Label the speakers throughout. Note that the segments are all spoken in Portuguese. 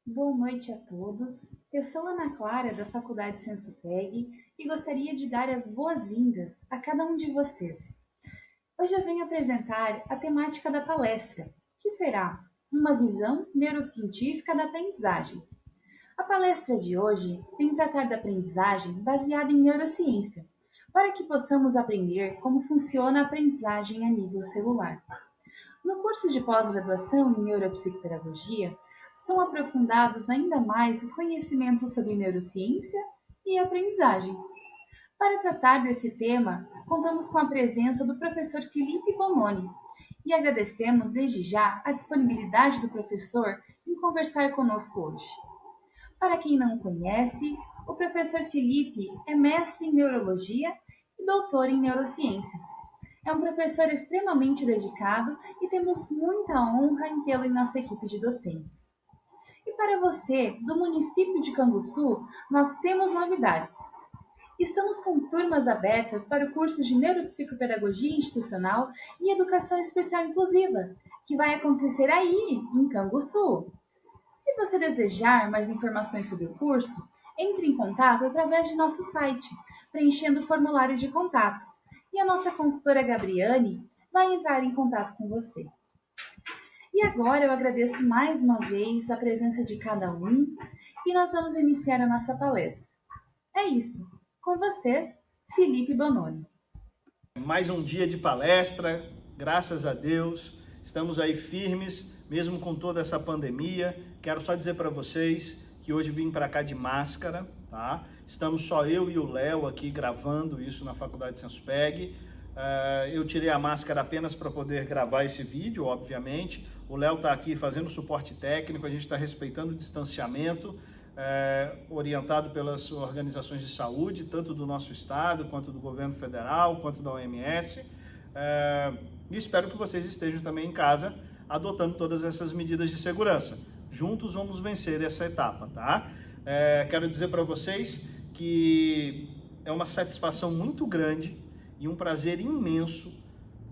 Speaker 1: Boa noite a todos. Eu sou Ana Clara, da Faculdade Sensupeg, e gostaria de dar as boas-vindas a cada um de vocês. Hoje eu venho apresentar a temática da palestra, que será uma visão neurocientífica da aprendizagem. A palestra de hoje vem tratar da aprendizagem baseada em neurociência, para que possamos aprender como funciona a aprendizagem a nível celular. No curso de pós-graduação em neuropsicopedagogia, são aprofundados ainda mais os conhecimentos sobre neurociência e aprendizagem. Para tratar desse tema, contamos com a presença do professor Felipe Bononi e agradecemos desde já a disponibilidade do professor em conversar conosco hoje. Para quem não o conhece, o professor Felipe é mestre em neurologia e doutor em neurociências. É um professor extremamente dedicado e temos muita honra em tê-lo em nossa equipe de docentes. E para você, do município de Canguçu, nós temos novidades. Estamos com turmas abertas para o curso de Neuropsicopedagogia Institucional e Educação Especial Inclusiva, que vai acontecer aí, em Canguçu. Se você desejar mais informações sobre o curso, entre em contato através de nosso site, preenchendo o formulário de contato, e a nossa consultora Gabriane vai entrar em contato com você. E agora eu agradeço mais uma vez a presença de cada um e nós vamos iniciar a nossa palestra. É isso. Com vocês, Felipe Bononi.
Speaker 2: Mais um dia de palestra, graças a Deus, estamos aí firmes, mesmo com toda essa pandemia. Quero só dizer para vocês que hoje vim para cá de máscara, tá? Estamos só eu e o Léo aqui gravando isso na Faculdade Sensupeg. Eu tirei a máscara apenas para poder gravar esse vídeo, obviamente. O Léo está aqui fazendo suporte técnico, a gente está respeitando o distanciamento, orientado pelas organizações de saúde, tanto do nosso estado, quanto do governo federal, quanto da OMS. E espero que vocês estejam também em casa, adotando todas essas medidas de segurança. Juntos vamos vencer essa etapa, tá? Quero dizer para vocês que é uma satisfação muito grande e um prazer imenso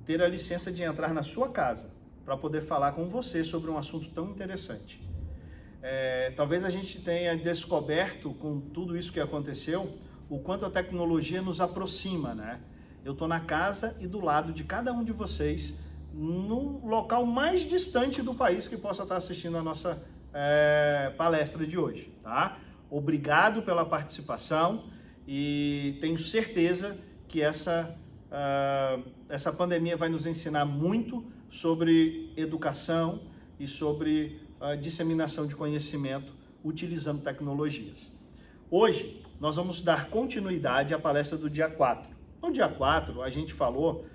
Speaker 2: ter a licença de entrar na sua casa para poder falar com você sobre um assunto tão interessante. Talvez a gente tenha descoberto, com tudo isso que aconteceu, o quanto a tecnologia nos aproxima, né? Eu estou na casa e do lado de cada um de vocês, no local mais distante do país que possa estar assistindo a nossa palestra de hoje, tá? Obrigado pela participação e tenho certeza que essa pandemia vai nos ensinar muito sobre educação e sobre a disseminação de conhecimento utilizando tecnologias. Hoje, nós vamos dar continuidade à palestra do dia 4. No dia 4, a gente falou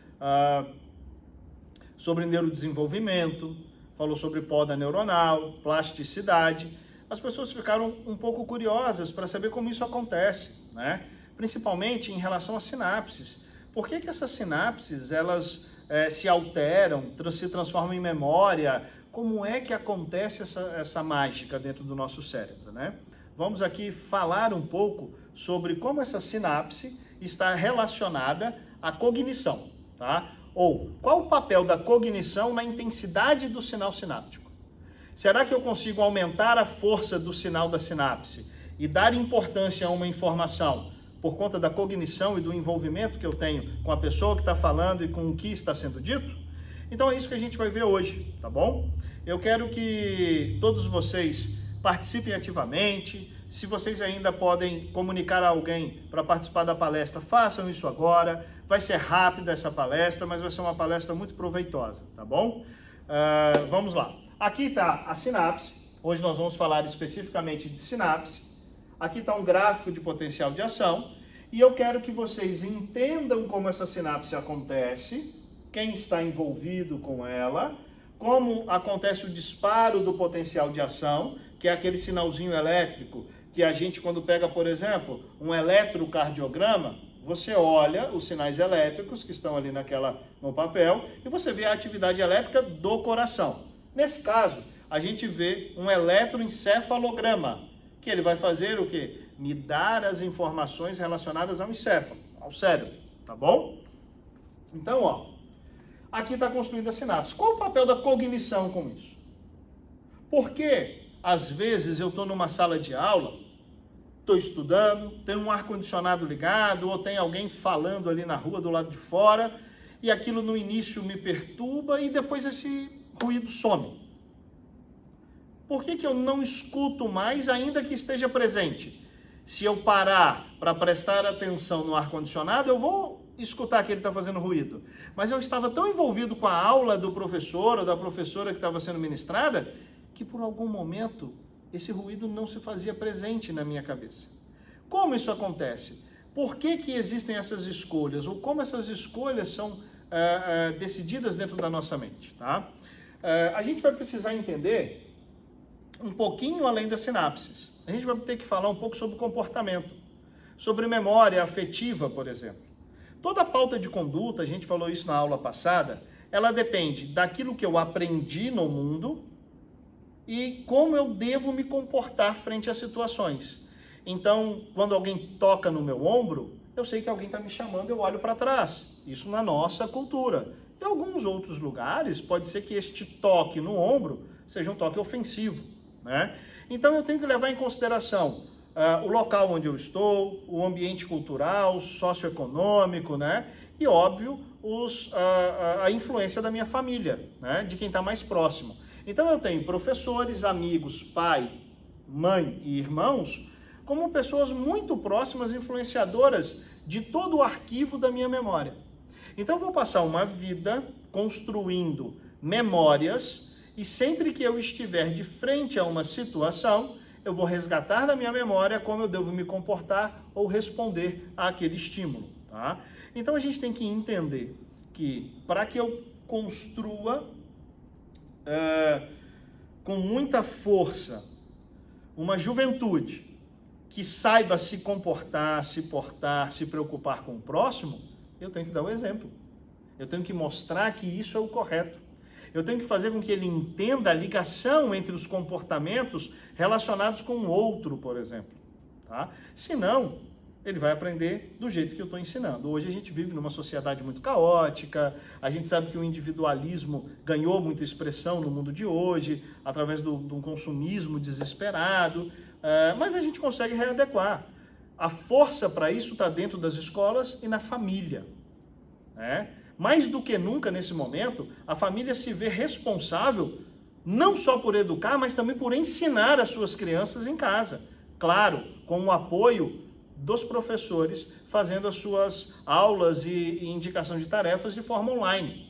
Speaker 2: sobre neurodesenvolvimento, falou sobre poda neuronal, plasticidade. As pessoas ficaram um pouco curiosas para saber como isso acontece, né? Principalmente em relação às sinapses. Por que essas sinapses elas se alteram, se transformam em memória? Como é que acontece essa mágica dentro do nosso cérebro, né? Vamos aqui falar um pouco sobre como essa sinapse está relacionada à cognição, tá? Ou qual o papel da cognição na intensidade do sinal sináptico? Será que eu consigo aumentar a força do sinal da sinapse e dar importância a uma informação por conta da cognição e do envolvimento que eu tenho com a pessoa que está falando e com o que está sendo dito? Então é isso que a gente vai ver hoje, tá bom? Eu quero que todos vocês participem ativamente. Se vocês ainda podem comunicar a alguém para participar da palestra, façam isso agora. Vai ser rápida essa palestra, mas vai ser uma palestra muito proveitosa, tá bom? Vamos lá. Aqui está a sinapse. Hoje nós vamos falar especificamente de sinapse. Aqui está um gráfico de potencial de ação. E eu quero que vocês entendam como essa sinapse acontece, quem está envolvido com ela, como acontece o disparo do potencial de ação, que é aquele sinalzinho elétrico que a gente, quando pega, por exemplo, um eletrocardiograma, você olha os sinais elétricos que estão ali no papel e você vê a atividade elétrica do coração. Nesse caso, a gente vê um eletroencefalograma, que ele vai fazer o quê? Me dar as informações relacionadas ao encéfalo, ao cérebro, tá bom? Então, ó, aqui está construída a sinapse. Qual o papel da cognição com isso? Por que às vezes eu estou numa sala de aula, estou estudando, tem um ar-condicionado ligado, ou tem alguém falando ali na rua do lado de fora, e aquilo no início me perturba e depois esse ruído some. Por que eu não escuto mais, ainda que esteja presente? Se eu parar para prestar atenção no ar-condicionado, eu vou escutar que ele está fazendo ruído. Mas eu estava tão envolvido com a aula do professor ou da professora que estava sendo ministrada, que por algum momento esse ruído não se fazia presente na minha cabeça. Como isso acontece? Por que existem essas escolhas? Ou como essas escolhas são decididas dentro da nossa mente? Tá? A gente vai precisar entender um pouquinho além das sinapses. A gente vai ter que falar um pouco sobre comportamento, sobre memória afetiva, por exemplo. Toda pauta de conduta, a gente falou isso na aula passada, ela depende daquilo que eu aprendi no mundo e como eu devo me comportar frente às situações. Então, quando alguém toca no meu ombro, eu sei que alguém está me chamando, eu olho para trás. Isso na nossa cultura. Em alguns outros lugares, pode ser que este toque no ombro seja um toque ofensivo, né? Então, eu tenho que levar em consideração o local onde eu estou, o ambiente cultural, socioeconômico, né? E, óbvio, a influência da minha família, né? De quem está mais próximo. Então, eu tenho professores, amigos, pai, mãe e irmãos como pessoas muito próximas, influenciadoras de todo o arquivo da minha memória. Então, eu vou passar uma vida construindo memórias e sempre que eu estiver de frente a uma situação, eu vou resgatar da minha memória como eu devo me comportar ou responder àquele estímulo. Tá? Então, a gente tem que entender que para que eu construa com muita força uma juventude que saiba se comportar, se portar, se preocupar com o próximo, eu tenho que dar o exemplo. Eu tenho que mostrar que isso é o correto. Eu tenho que fazer com que ele entenda a ligação entre os comportamentos relacionados com o outro, por exemplo. Tá? Senão, ele vai aprender do jeito que eu estou ensinando. Hoje a gente vive numa sociedade muito caótica, a gente sabe que o individualismo ganhou muita expressão no mundo de hoje, através de um consumismo desesperado, mas a gente consegue readequar. A força para isso está dentro das escolas e na família, né? Mais do que nunca nesse momento, a família se vê responsável não só por educar, mas também por ensinar as suas crianças em casa. Claro, com o apoio dos professores, fazendo as suas aulas e indicação de tarefas de forma online.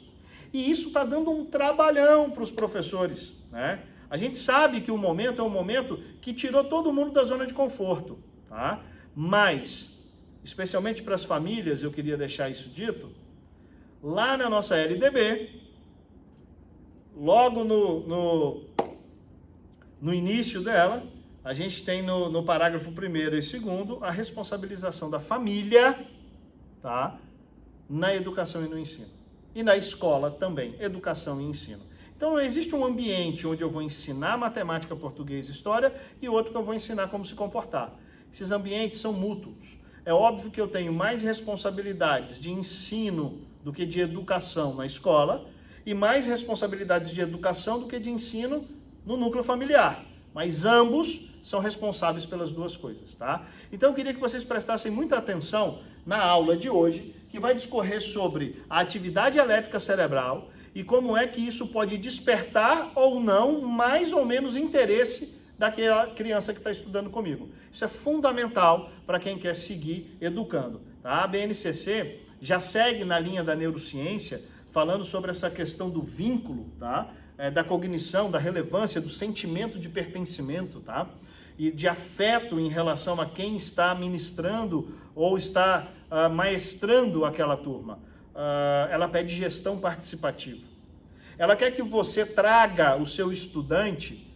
Speaker 2: E isso está dando um trabalhão para os professores, né? A gente sabe que o momento é um momento que tirou todo mundo da zona de conforto, tá? Mas, especialmente para as famílias, eu queria deixar isso dito, lá na nossa LDB, logo no início dela, a gente tem no parágrafo 1º e 2º a responsabilização da família, tá? Na educação e no ensino. E na escola também, educação e ensino. Então, não existe um ambiente onde eu vou ensinar matemática, português e história e outro que eu vou ensinar como se comportar. Esses ambientes são mútuos. É óbvio que eu tenho mais responsabilidades de ensino do que de educação na escola e mais responsabilidades de educação do que de ensino no núcleo familiar. Mas ambos são responsáveis pelas duas coisas, tá? Então, eu queria que vocês prestassem muita atenção na aula de hoje, que vai discorrer sobre a atividade elétrica cerebral e como é que isso pode despertar ou não mais ou menos interesse daquela criança que está estudando comigo. Isso é fundamental para quem quer seguir educando. Tá? A BNCC já segue na linha da neurociência, falando sobre essa questão do vínculo, tá? Da cognição, da relevância, do sentimento de pertencimento, tá? E de afeto em relação a quem está ministrando ou está maestrando aquela turma. Ela pede gestão participativa. Ela quer que você traga o seu estudante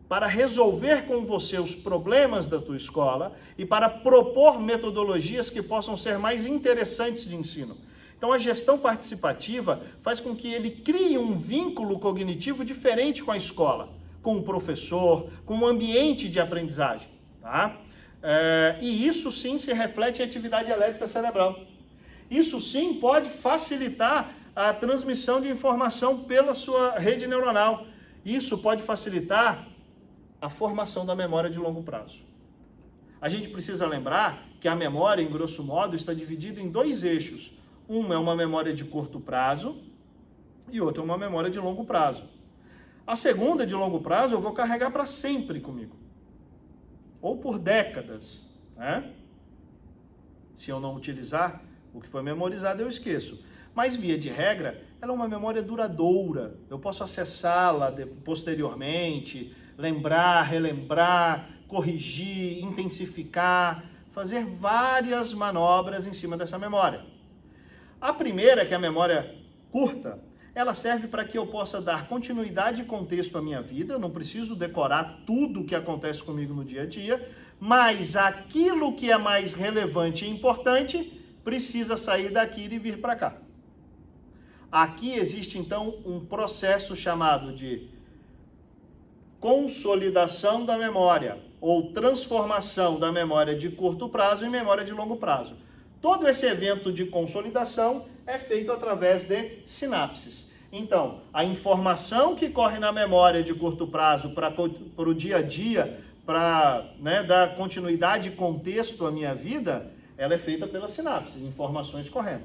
Speaker 2: para resolver com você os problemas da tua escola e para propor metodologias que possam ser mais interessantes de ensino. Então, a gestão participativa faz com que ele crie um vínculo cognitivo diferente com a escola, com o professor, com o ambiente de aprendizagem, tá? E isso sim se reflete em atividade elétrica cerebral. Isso sim pode facilitar a transmissão de informação pela sua rede neuronal. Isso pode facilitar a formação da memória de longo prazo. A gente precisa lembrar que a memória, em grosso modo, está dividida em dois eixos. Uma é uma memória de curto prazo e outra é uma memória de longo prazo. A segunda, de longo prazo, eu vou carregar para sempre comigo. Ou por décadas, né? Se eu não utilizar o que foi memorizado, eu esqueço. Mas, via de regra, ela é uma memória duradoura. Eu posso acessá-la posteriormente, lembrar, relembrar, corrigir, intensificar, fazer várias manobras em cima dessa memória. A primeira, que é a memória curta, ela serve para que eu possa dar continuidade e contexto à minha vida. Eu não preciso decorar tudo o que acontece comigo no dia a dia, mas aquilo que é mais relevante e importante precisa sair daqui e vir para cá. Aqui existe, então, um processo chamado de consolidação da memória, ou transformação da memória de curto prazo em memória de longo prazo. Todo esse evento de consolidação é feito através de sinapses. Então, a informação que corre na memória de curto prazo para o dia a dia, para dar continuidade e contexto à minha vida, ela é feita pelas sinapses, informações correndo.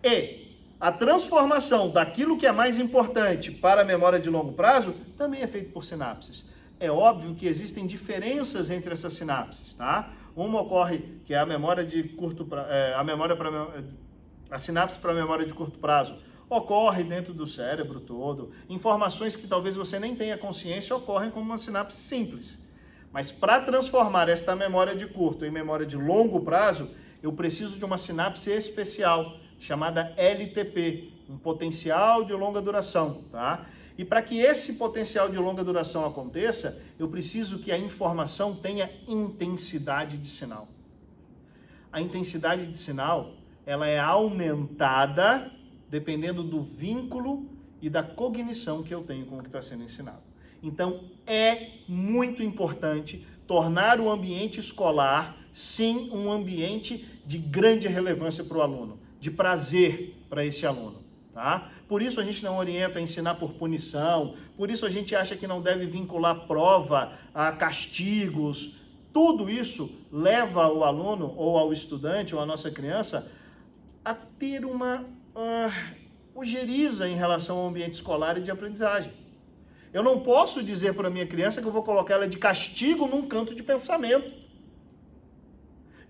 Speaker 2: E a transformação daquilo que é mais importante para a memória de longo prazo também é feita por sinapses. É óbvio que existem diferenças entre essas sinapses, tá? Uma ocorre que é a memória de curto prazo, a sinapse para a memória de curto prazo ocorre dentro do cérebro todo. Informações que talvez você nem tenha consciência ocorrem como uma sinapse simples. Mas para transformar esta memória de curto em memória de longo prazo, eu preciso de uma sinapse especial, chamada LTP, um potencial de longa duração, tá? E para que esse potencial de longa duração aconteça, eu preciso que a informação tenha intensidade de sinal. A intensidade de sinal, ela é aumentada dependendo do vínculo e da cognição que eu tenho com o que está sendo ensinado. Então, é muito importante tornar o ambiente escolar, sim, um ambiente de grande relevância para o aluno, de prazer para esse aluno, tá? Por isso a gente não orienta a ensinar por punição, por isso a gente acha que não deve vincular prova a castigos. Tudo isso leva o aluno, ou ao estudante, ou a nossa criança, a ter uma ojeriza em relação ao ambiente escolar e de aprendizagem. Eu não posso dizer para a minha criança que eu vou colocar ela de castigo num canto de pensamento.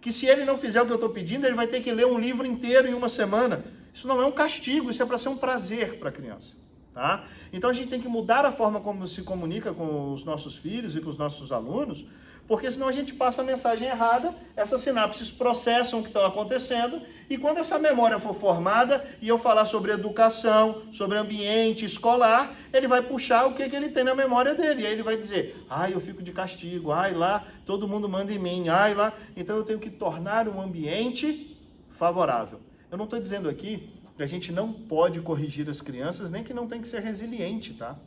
Speaker 2: Que se ele não fizer o que eu estou pedindo, ele vai ter que ler um livro inteiro em uma semana. Isso não é um castigo, isso é para ser um prazer para a criança, tá? Então a gente tem que mudar a forma como se comunica com os nossos filhos e com os nossos alunos, porque senão a gente passa a mensagem errada, essas sinapses processam o que está acontecendo, e quando essa memória for formada e eu falar sobre educação, sobre ambiente escolar, ele vai puxar o que ele tem na memória dele, e aí ele vai dizer, eu fico de castigo, lá todo mundo manda em mim, lá, então eu tenho que tornar um ambiente favorável. Eu não estou dizendo aqui que a gente não pode corrigir as crianças, nem que não tem que ser resiliente, tá?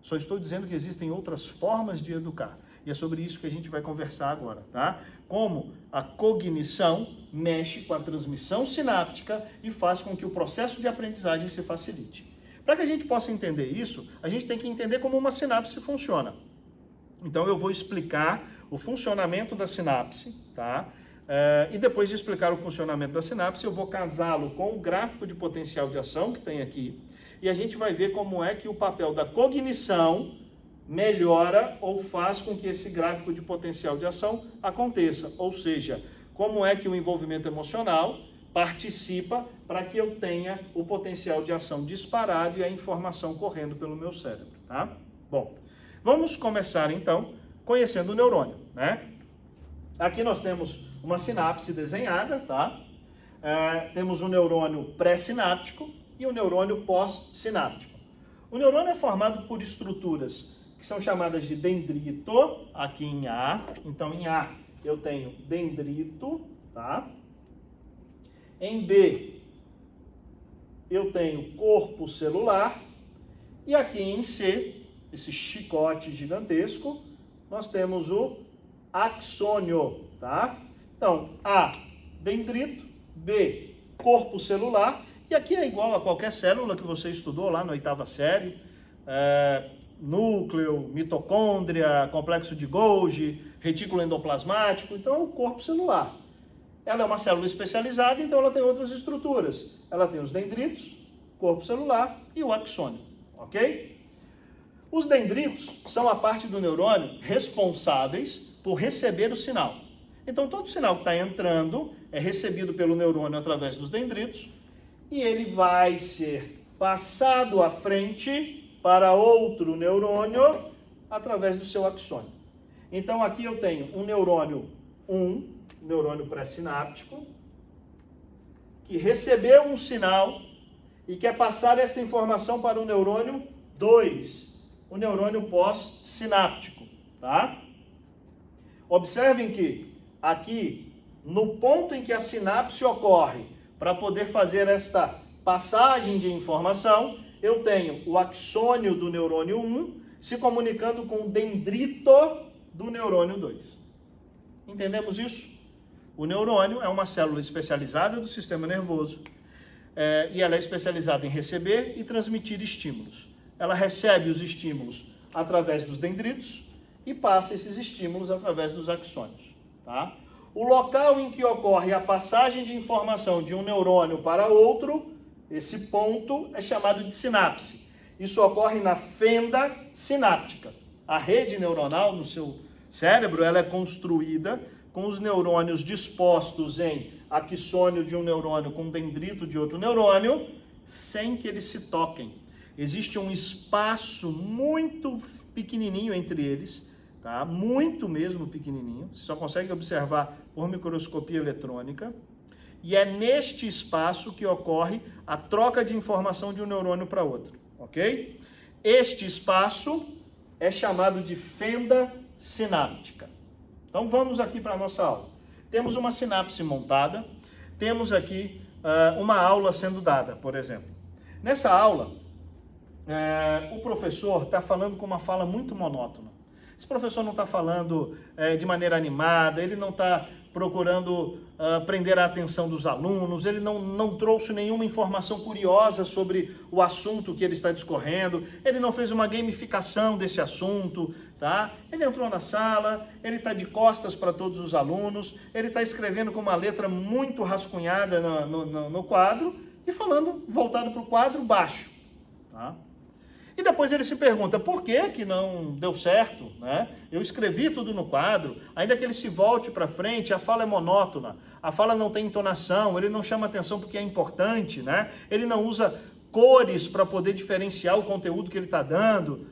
Speaker 2: Só estou dizendo que existem outras formas de educar. E é sobre isso que a gente vai conversar agora, tá? Como a cognição mexe com a transmissão sináptica e faz com que o processo de aprendizagem se facilite. Para que a gente possa entender isso, a gente tem que entender como uma sinapse funciona. Então eu vou explicar o funcionamento da sinapse, tá? E depois de explicar o funcionamento da sinapse, eu vou casá-lo com o gráfico de potencial de ação que tem aqui, e a gente vai ver como é que o papel da cognição melhora ou faz com que esse gráfico de potencial de ação aconteça, ou seja, como é que o envolvimento emocional participa para que eu tenha o potencial de ação disparado e a informação correndo pelo meu cérebro, tá? Bom, vamos começar então conhecendo o neurônio, né? Aqui nós temos uma sinapse desenhada, tá? Temos um neurônio pré-sináptico e um neurônio pós-sináptico. O neurônio é formado por estruturas que são chamadas de dendrito, aqui em A. Então, em A eu tenho dendrito, tá? Em B eu tenho corpo celular. E aqui em C, esse chicote gigantesco, nós temos o axônio, tá? Então, A, dendrito, B, corpo celular, e aqui é igual a qualquer célula que você estudou lá na 8ª série. núcleo, mitocôndria, complexo de Golgi, retículo endoplasmático, então é o corpo celular. Ela é uma célula especializada, então ela tem outras estruturas. Ela tem os dendritos, corpo celular e o axônio, ok? Os dendritos são a parte do neurônio responsáveis por receber o sinal. Então, todo sinal que está entrando é recebido pelo neurônio através dos dendritos e ele vai ser passado à frente para outro neurônio através do seu axônio. Então, aqui eu tenho um neurônio 1, neurônio pré-sináptico, que recebeu um sinal e quer passar esta informação para o neurônio 2, o neurônio pós-sináptico, tá? Observem que aqui, no ponto em que a sinapse ocorre, para poder fazer esta passagem de informação, eu tenho o axônio do neurônio 1 se comunicando com o dendrito do neurônio 2. Entendemos isso? O neurônio é uma célula especializada do sistema nervoso e ela é especializada em receber e transmitir estímulos. Ela recebe os estímulos através dos dendritos e passa esses estímulos através dos axônios. Tá? O local em que ocorre a passagem de informação de um neurônio para outro, esse ponto é chamado de sinapse. Isso ocorre na fenda sináptica. A rede neuronal no seu cérebro ela é construída com os neurônios dispostos em axônio de um neurônio com dendrito de outro neurônio, sem que eles se toquem. Existe um espaço muito pequenininho entre eles, tá? Muito mesmo pequenininho, você só consegue observar por microscopia eletrônica, e é neste espaço que ocorre a troca de informação de um neurônio para outro, ok? Este espaço é chamado de fenda sináptica. Então vamos aqui para a nossa aula. Temos uma sinapse montada, temos aqui uma aula sendo dada, por exemplo. Nessa aula, o professor está falando com uma fala muito monótona. Esse professor não está falando de maneira animada, ele não está procurando prender a atenção dos alunos, ele não trouxe nenhuma informação curiosa sobre o assunto que ele está discorrendo, ele não fez uma gamificação desse assunto, tá? Ele entrou na sala, ele está de costas para todos os alunos, ele está escrevendo com uma letra muito rascunhada no quadro e falando voltado para o quadro baixo, tá? E depois ele se pergunta, por que não deu certo, né? Eu escrevi tudo no quadro, ainda que ele se volte para frente, a fala é monótona, a fala não tem entonação, ele não chama atenção porque é importante, né? Ele não usa cores para poder diferenciar o conteúdo que ele está dando,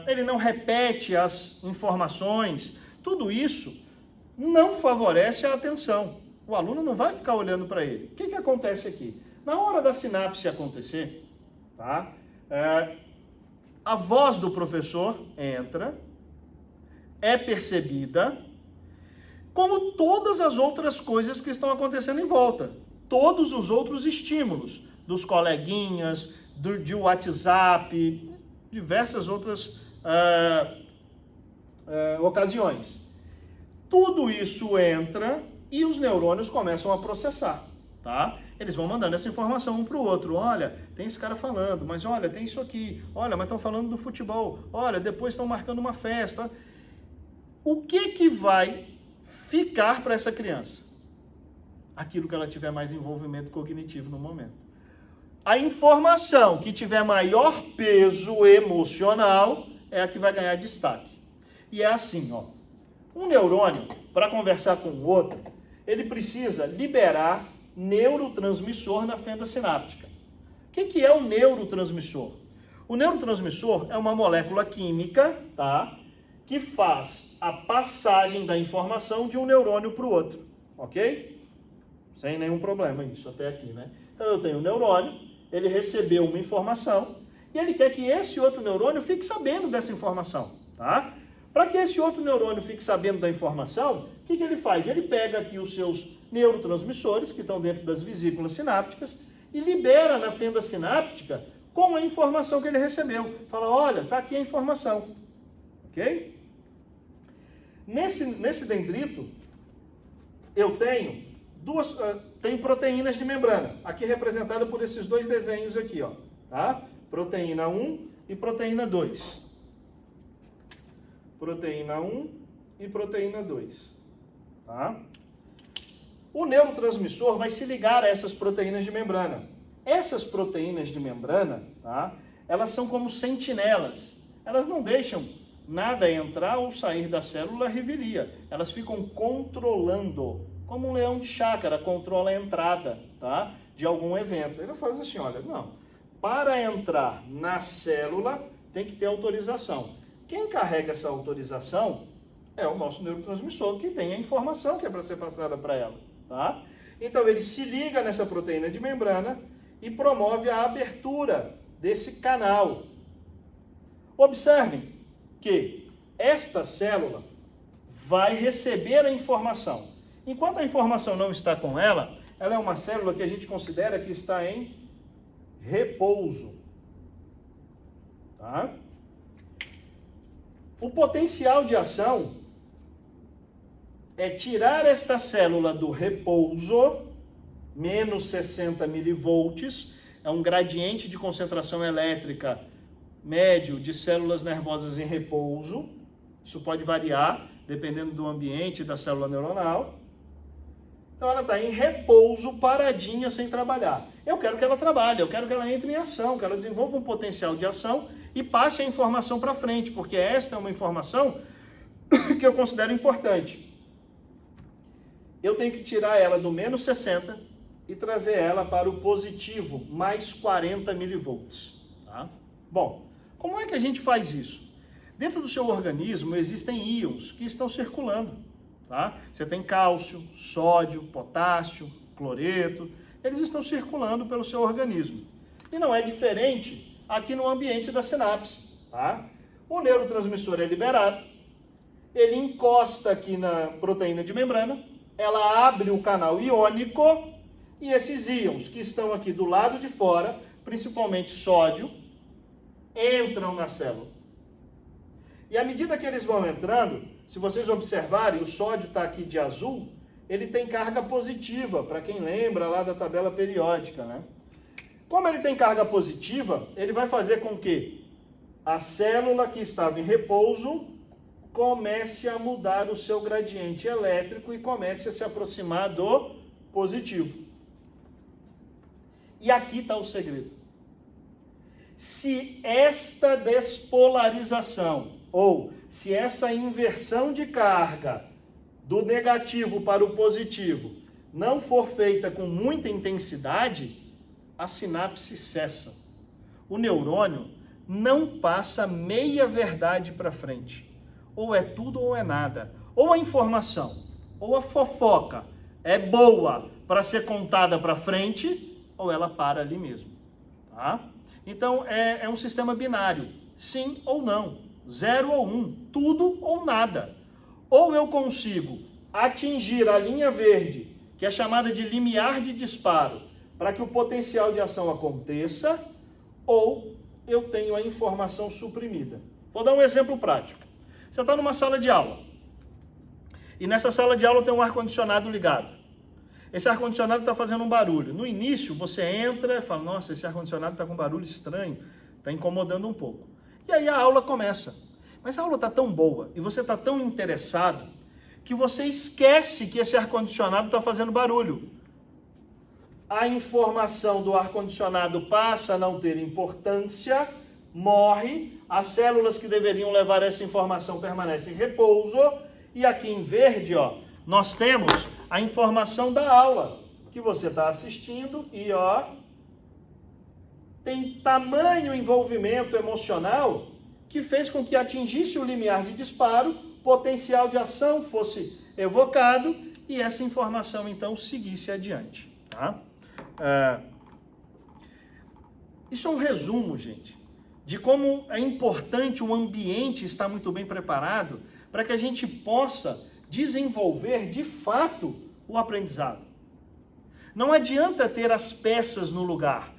Speaker 2: ele não repete as informações, tudo isso não favorece a atenção. O aluno não vai ficar olhando para ele. O que acontece aqui? Na hora da sinapse acontecer, tá? A voz do professor entra, é percebida, como todas as outras coisas que estão acontecendo em volta. Todos os outros estímulos, dos coleguinhas, de WhatsApp, diversas outras ocasiões. Tudo isso entra e os neurônios começam a processar, tá? Eles vão mandando essa informação um para o outro. Olha, tem esse cara falando, mas olha, tem isso aqui. Olha, mas estão falando do futebol. Olha, depois estão marcando uma festa. O que vai ficar para essa criança? Aquilo que ela tiver mais envolvimento cognitivo no momento. A informação que tiver maior peso emocional é a que vai ganhar destaque. E é assim, ó. Um neurônio, para conversar com o outro, ele precisa liberar neurotransmissor na fenda sináptica. O que é o neurotransmissor? O neurotransmissor é uma molécula química, tá? Que faz a passagem da informação de um neurônio para o outro, ok? Sem nenhum problema isso até aqui, né? Então eu tenho um neurônio, ele recebeu uma informação e ele quer que esse outro neurônio fique sabendo dessa informação, tá? Para que esse outro neurônio fique sabendo da informação, o que ele faz? Ele pega aqui os seus neurotransmissores, que estão dentro das vesículas sinápticas, e libera na fenda sináptica com a informação que ele recebeu. Fala, olha, está aqui a informação. Ok? Nesse dendrito, eu tenho tenho proteínas de membrana, aqui representada por esses dois desenhos aqui, ó, tá? Proteína 1 e proteína 2. proteína 1 e proteína 2. Tá? O neurotransmissor vai se ligar a essas proteínas de membrana. Essas proteínas de membrana, tá? Elas são como sentinelas. Elas não deixam nada entrar ou sair da célula revelia. Elas ficam controlando, como um leão de chácara controla a entrada, tá, de algum evento. Ele faz assim, olha, não, para entrar na célula tem que ter autorização. Quem carrega essa autorização é o nosso neurotransmissor, que tem a informação que é para ser passada para ela, tá? Então ele se liga nessa proteína de membrana e promove a abertura desse canal. Observem que esta célula vai receber a informação. Enquanto a informação não está com ela, ela é uma célula que a gente considera que está em repouso. Tá? O potencial de ação é tirar esta célula do repouso, menos 60 milivolts, é um gradiente de concentração elétrica médio de células nervosas em repouso. Isso pode variar, dependendo do ambiente da célula neuronal. Então ela está em repouso, paradinha, sem trabalhar. Eu quero que ela trabalhe, eu quero que ela entre em ação, que ela desenvolva um potencial de ação e passe a informação para frente, porque esta é uma informação que eu considero importante. Eu tenho que tirar ela do menos 60 e trazer ela para o positivo, mais 40 milivolts. Tá? Bom, como é que a gente faz isso? Dentro do seu organismo existem íons que estão circulando. Tá? Você tem cálcio, sódio, potássio, cloreto, eles estão circulando pelo seu organismo. E não é diferente aqui no ambiente da sinapse. Tá? O neurotransmissor é liberado, ele encosta aqui na proteína de membrana, ela abre o canal iônico e esses íons que estão aqui do lado de fora, principalmente sódio, entram na célula. E à medida que eles vão entrando, se vocês observarem, o sódio está aqui de azul, ele tem carga positiva, para quem lembra lá da tabela periódica, né? Como ele tem carga positiva, ele vai fazer com que a célula que estava em repouso comece a mudar o seu gradiente elétrico e comece a se aproximar do positivo. E aqui está o segredo. Se esta despolarização, ou se essa inversão de carga do negativo para o positivo não for feita com muita intensidade, a sinapse cessa. O neurônio não passa meia verdade para frente. Ou é tudo ou é nada. Ou a informação, ou a fofoca é boa para ser contada para frente, ou ela para ali mesmo. Tá? Então, é um sistema binário. Sim ou não. 0 ou 1. Tudo ou nada. Ou eu consigo atingir a linha verde, que é chamada de limiar de disparo, para que o potencial de ação aconteça, ou eu tenho a informação suprimida. Vou dar um exemplo prático. Você está numa sala de aula. E nessa sala de aula tem um ar-condicionado ligado. Esse ar-condicionado está fazendo um barulho. No início, você entra e fala, nossa, esse ar-condicionado está com um barulho estranho, está incomodando um pouco. E aí a aula começa. Mas a aula está tão boa e você está tão interessado que você esquece que esse ar-condicionado está fazendo barulho. A informação do ar-condicionado passa a não ter importância, morre, as células que deveriam levar essa informação permanecem em repouso, e aqui em verde, ó, nós temos a informação da aula que você está assistindo e, ó, tem tamanho envolvimento emocional que fez com que atingisse o limiar de disparo, potencial de ação fosse evocado e essa informação, então, seguisse adiante. Tá? Isso é um resumo, gente, de como é importante o ambiente estar muito bem preparado para que a gente possa desenvolver, de fato, o aprendizado. Não adianta ter as peças no lugar.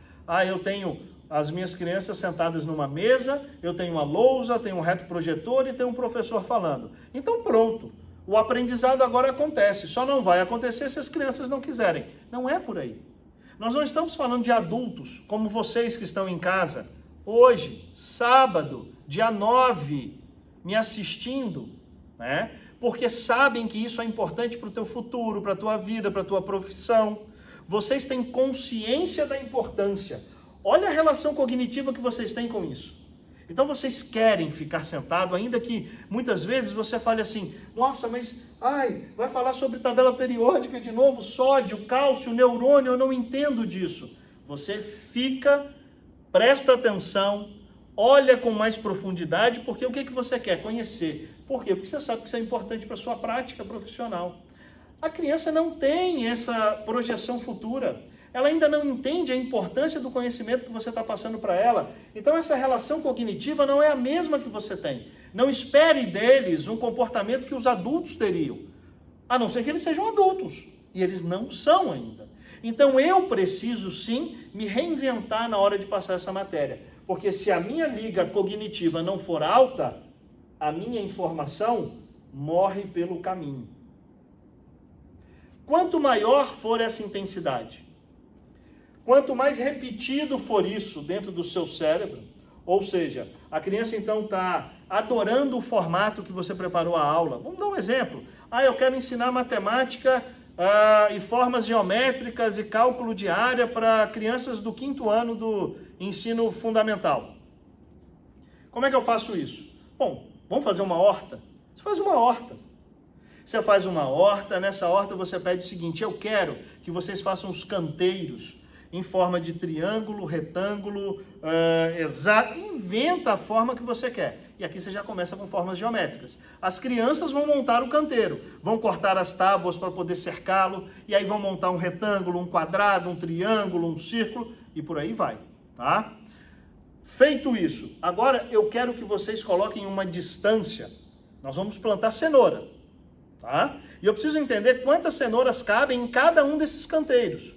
Speaker 2: Eu tenho as minhas crianças sentadas numa mesa, eu tenho uma lousa, tenho um retroprojetor e tenho um professor falando. Então pronto, o aprendizado agora acontece, só não vai acontecer se as crianças não quiserem. Não é por aí. Nós não estamos falando de adultos, como vocês que estão em casa. Hoje, sábado, dia 9 me assistindo, né? Porque sabem que isso é importante para o teu futuro, para a tua vida, para a tua profissão. Vocês têm consciência da importância. Olha a relação cognitiva que vocês têm com isso. Então vocês querem ficar sentado, ainda que muitas vezes você fale assim, nossa, mas vai falar sobre tabela periódica de novo, sódio, cálcio, neurônio, eu não entendo disso. Você fica, presta atenção, olha com mais profundidade, porque o que você quer? Conhecer. Por quê? Porque você sabe que isso é importante para a sua prática profissional. A criança não tem essa projeção futura. Ela ainda não entende a importância do conhecimento que você está passando para ela. Então essa relação cognitiva não é a mesma que você tem. Não espere deles um comportamento que os adultos teriam. A não ser que eles sejam adultos. E eles não são ainda. Então eu preciso sim me reinventar na hora de passar essa matéria. Porque se a minha liga cognitiva não for alta, a minha informação morre pelo caminho. Quanto maior for essa intensidade, quanto mais repetido for isso dentro do seu cérebro, ou seja, a criança então está adorando o formato que você preparou a aula. Vamos dar um exemplo. Eu quero ensinar matemática e formas geométricas e cálculo de área para crianças do 5º ano do ensino fundamental. Como é que eu faço isso? Bom, vamos fazer uma horta? Você faz uma horta. Você faz uma horta, nessa horta você pede o seguinte, eu quero que vocês façam os canteiros em forma de triângulo, retângulo, exato, inventa a forma que você quer. E aqui você já começa com formas geométricas. As crianças vão montar o canteiro, vão cortar as tábuas para poder cercá-lo, e aí vão montar um retângulo, um quadrado, um triângulo, um círculo, e por aí vai, tá? Feito isso, agora eu quero que vocês coloquem uma distância. Nós vamos plantar cenoura, tá? E eu preciso entender quantas cenouras cabem em cada um desses canteiros.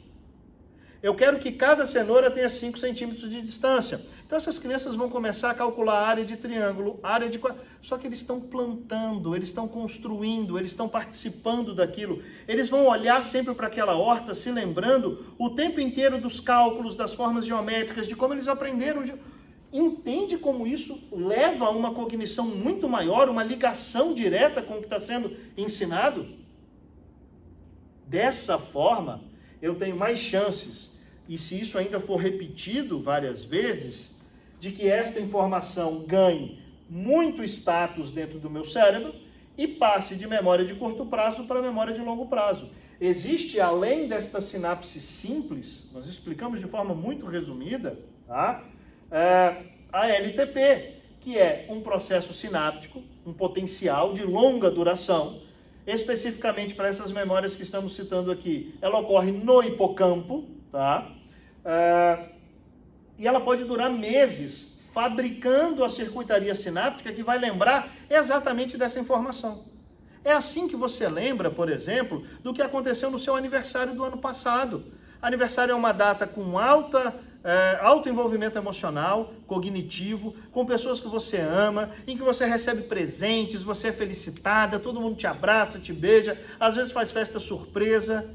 Speaker 2: Eu quero que cada cenoura tenha 5 centímetros de distância. Então essas crianças vão começar a calcular a área de triângulo, área de quadrado. Só que eles estão plantando, eles estão construindo, eles estão participando daquilo. Eles vão olhar sempre para aquela horta, se lembrando o tempo inteiro dos cálculos, das formas geométricas, de como eles aprenderam. Entende como isso leva a uma cognição muito maior, uma ligação direta com o que está sendo ensinado? Dessa forma, eu tenho mais chances, e se isso ainda for repetido várias vezes, de que esta informação ganhe muito status dentro do meu cérebro e passe de memória de curto prazo para memória de longo prazo. Existe, além desta sinapse simples, nós explicamos de forma muito resumida, tá? A LTP, que é um processo sináptico, um potencial de longa duração, especificamente para essas memórias que estamos citando aqui. Ela ocorre no hipocampo, tá? E ela pode durar meses fabricando a circuitaria sináptica que vai lembrar exatamente dessa informação. É assim que você lembra, por exemplo, do que aconteceu no seu aniversário do ano passado. Aniversário é uma data com alto envolvimento emocional, cognitivo, com pessoas que você ama, em que você recebe presentes, você é felicitada, todo mundo te abraça, te beija, às vezes faz festa surpresa.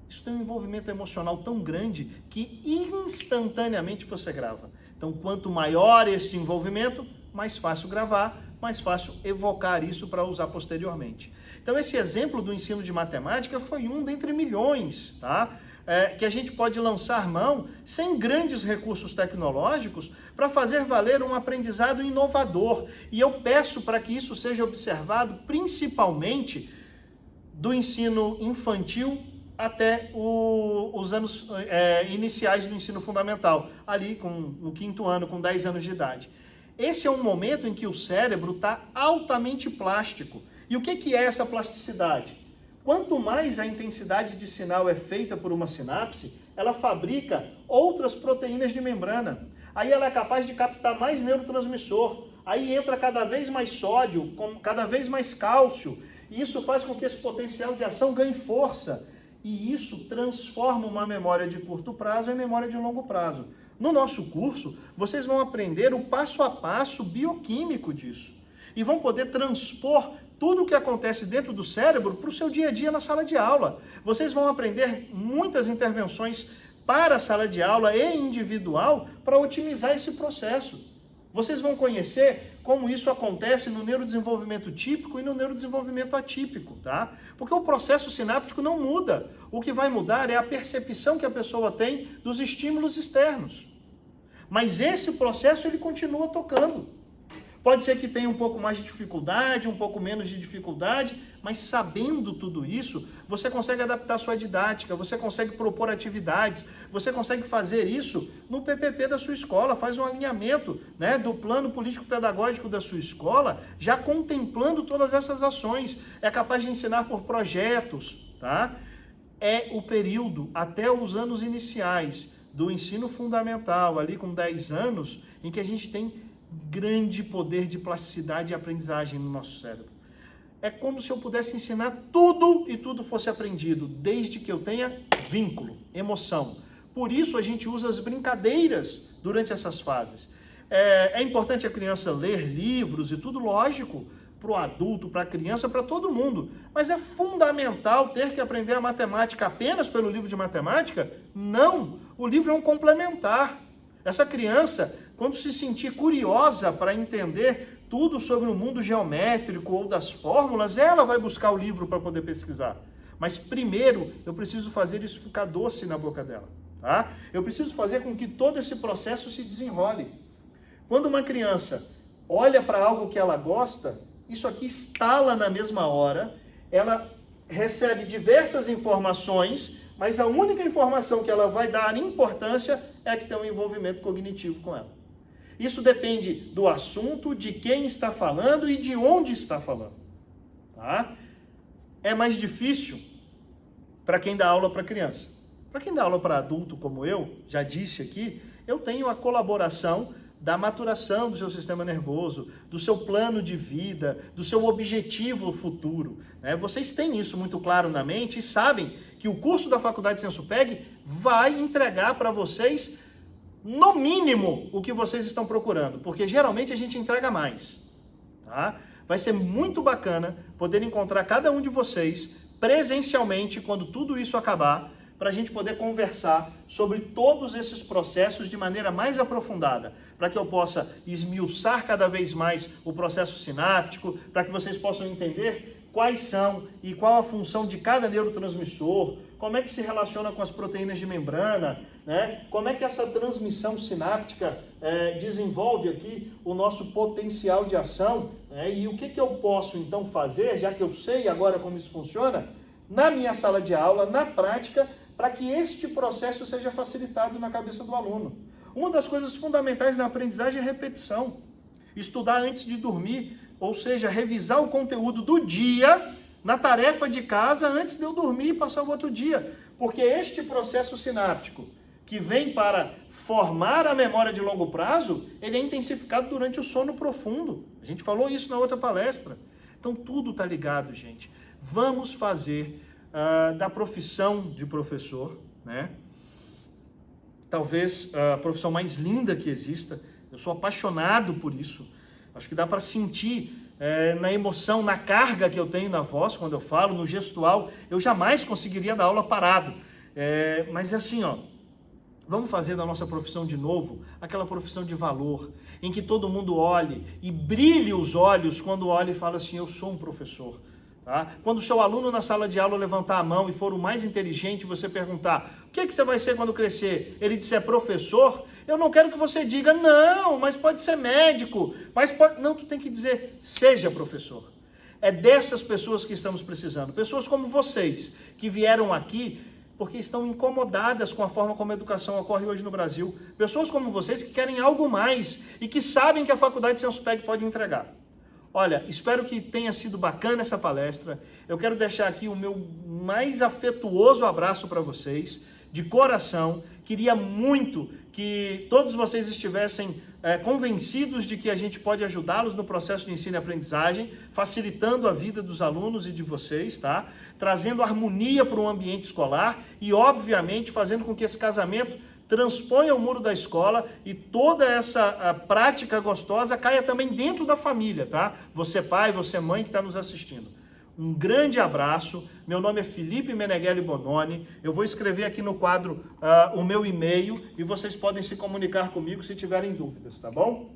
Speaker 2: Isso tem um envolvimento emocional tão grande que instantaneamente você grava. Então, quanto maior esse envolvimento, mais fácil gravar, mais fácil evocar isso para usar posteriormente. Então, esse exemplo do ensino de matemática foi um dentre milhões, tá? Que a gente pode lançar mão sem grandes recursos tecnológicos para fazer valer um aprendizado inovador. E eu peço para que isso seja observado principalmente do ensino infantil até os anos iniciais do ensino fundamental, ali no 5º ano, com 10 anos de idade. Esse é um momento em que o cérebro está altamente plástico. E o que é essa plasticidade? Quanto mais a intensidade de sinal é feita por uma sinapse, ela fabrica outras proteínas de membrana. Aí ela é capaz de captar mais neurotransmissor. Aí entra cada vez mais sódio, cada vez mais cálcio. E isso faz com que esse potencial de ação ganhe força. E isso transforma uma memória de curto prazo em memória de longo prazo. No nosso curso, vocês vão aprender o passo a passo bioquímico disso. E vão poder transpor tudo o que acontece dentro do cérebro para o seu dia a dia na sala de aula. Vocês vão aprender muitas intervenções para a sala de aula e individual para otimizar esse processo. Vocês vão conhecer como isso acontece no neurodesenvolvimento típico e no neurodesenvolvimento atípico, tá? Porque o processo sináptico não muda. O que vai mudar é a percepção que a pessoa tem dos estímulos externos. Mas esse processo ele continua tocando. Pode ser que tenha um pouco mais de dificuldade, um pouco menos de dificuldade, mas sabendo tudo isso, você consegue adaptar a sua didática, você consegue propor atividades, você consegue fazer isso no PPP da sua escola, faz um alinhamento, né, do plano político-pedagógico da sua escola, já contemplando todas essas ações. É capaz de ensinar por projetos, tá? É o período até os anos iniciais do ensino fundamental, ali com 10 anos, em que a gente tem grande poder de plasticidade e aprendizagem no nosso cérebro. É como se eu pudesse ensinar tudo e tudo fosse aprendido, desde que eu tenha vínculo, emoção. Por isso a gente usa as brincadeiras durante essas fases. É importante a criança ler livros e tudo, lógico, para o adulto, para a criança, para todo mundo. Mas é fundamental ter que aprender a matemática apenas pelo livro de matemática? Não! O livro é um complementar. Essa criança, quando se sentir curiosa para entender tudo sobre o mundo geométrico ou das fórmulas, ela vai buscar o livro para poder pesquisar. Mas primeiro, eu preciso fazer isso ficar doce na boca dela, tá? Eu preciso fazer com que todo esse processo se desenrole. Quando uma criança olha para algo que ela gosta, isso aqui estala na mesma hora, ela recebe diversas informações, mas a única informação que ela vai dar importância é que tem um envolvimento cognitivo com ela. Isso depende do assunto, de quem está falando e de onde está falando. Tá? É mais difícil para quem dá aula para criança. Para quem dá aula para adulto, como eu, já disse aqui, eu tenho a colaboração da maturação do seu sistema nervoso, do seu plano de vida, do seu objetivo futuro, né? Vocês têm isso muito claro na mente e sabem que o curso da Faculdade Sensupeg vai entregar para vocês, no mínimo, o que vocês estão procurando, porque geralmente a gente entrega mais, tá? Vai ser muito bacana poder encontrar cada um de vocês presencialmente quando tudo isso acabar, para a gente poder conversar sobre todos esses processos de maneira mais aprofundada, para que eu possa esmiuçar cada vez mais o processo sináptico, para que vocês possam entender quais são e qual a função de cada neurotransmissor, como é que se relaciona com as proteínas de membrana, né? Como é que essa transmissão sináptica desenvolve aqui o nosso potencial de ação, né? E o que eu posso então fazer, já que eu sei agora como isso funciona, na minha sala de aula, na prática, para que este processo seja facilitado na cabeça do aluno. Uma das coisas fundamentais na aprendizagem é repetição. Estudar antes de dormir, ou seja, revisar o conteúdo do dia na tarefa de casa antes de eu dormir e passar o outro dia. Porque este processo sináptico, que vem para formar a memória de longo prazo, ele é intensificado durante o sono profundo. A gente falou isso na outra palestra. Então tudo está ligado, gente. Vamos fazer da profissão de professor, né? Talvez a profissão mais linda que exista. Eu sou apaixonado por isso. Acho que dá para sentir na emoção, na carga que eu tenho na voz quando eu falo, no gestual. Eu jamais conseguiria dar aula parado. Mas é assim, ó. Vamos fazer da nossa profissão de novo aquela profissão de valor, em que todo mundo olhe e brilhe os olhos quando olha e fala assim, eu sou um professor. Tá? Quando o seu aluno na sala de aula levantar a mão e for o mais inteligente, você perguntar, o que é que você vai ser quando crescer? Ele disser professor, eu não quero que você diga, não, mas pode ser médico, mas pode... Não, tu tem que dizer, seja professor. É dessas pessoas que estamos precisando, pessoas como vocês, que vieram aqui porque estão incomodadas com a forma como a educação ocorre hoje no Brasil. Pessoas como vocês que querem algo mais e que sabem que a Faculdade Sensupeg pode entregar. Olha, espero que tenha sido bacana essa palestra. Eu quero deixar aqui o meu mais afetuoso abraço para vocês, de coração. Queria muito que todos vocês estivessem convencidos de que a gente pode ajudá-los no processo de ensino e aprendizagem, facilitando a vida dos alunos e de vocês, tá? Trazendo harmonia para o ambiente escolar e, obviamente, fazendo com que esse casamento transponha o muro da escola e toda essa prática gostosa caia também dentro da família, tá? Você pai, você mãe que está nos assistindo. Um grande abraço, meu nome é Felipe Meneghelli Bononi, eu vou escrever aqui no quadro o meu e-mail e vocês podem se comunicar comigo se tiverem dúvidas, tá bom?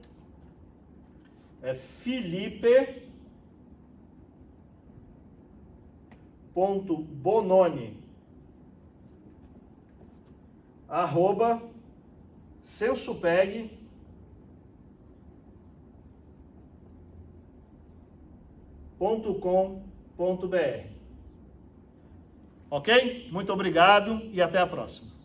Speaker 2: É filipe.bononi@sensupeg.com.br. Ok? Muito obrigado e até a próxima.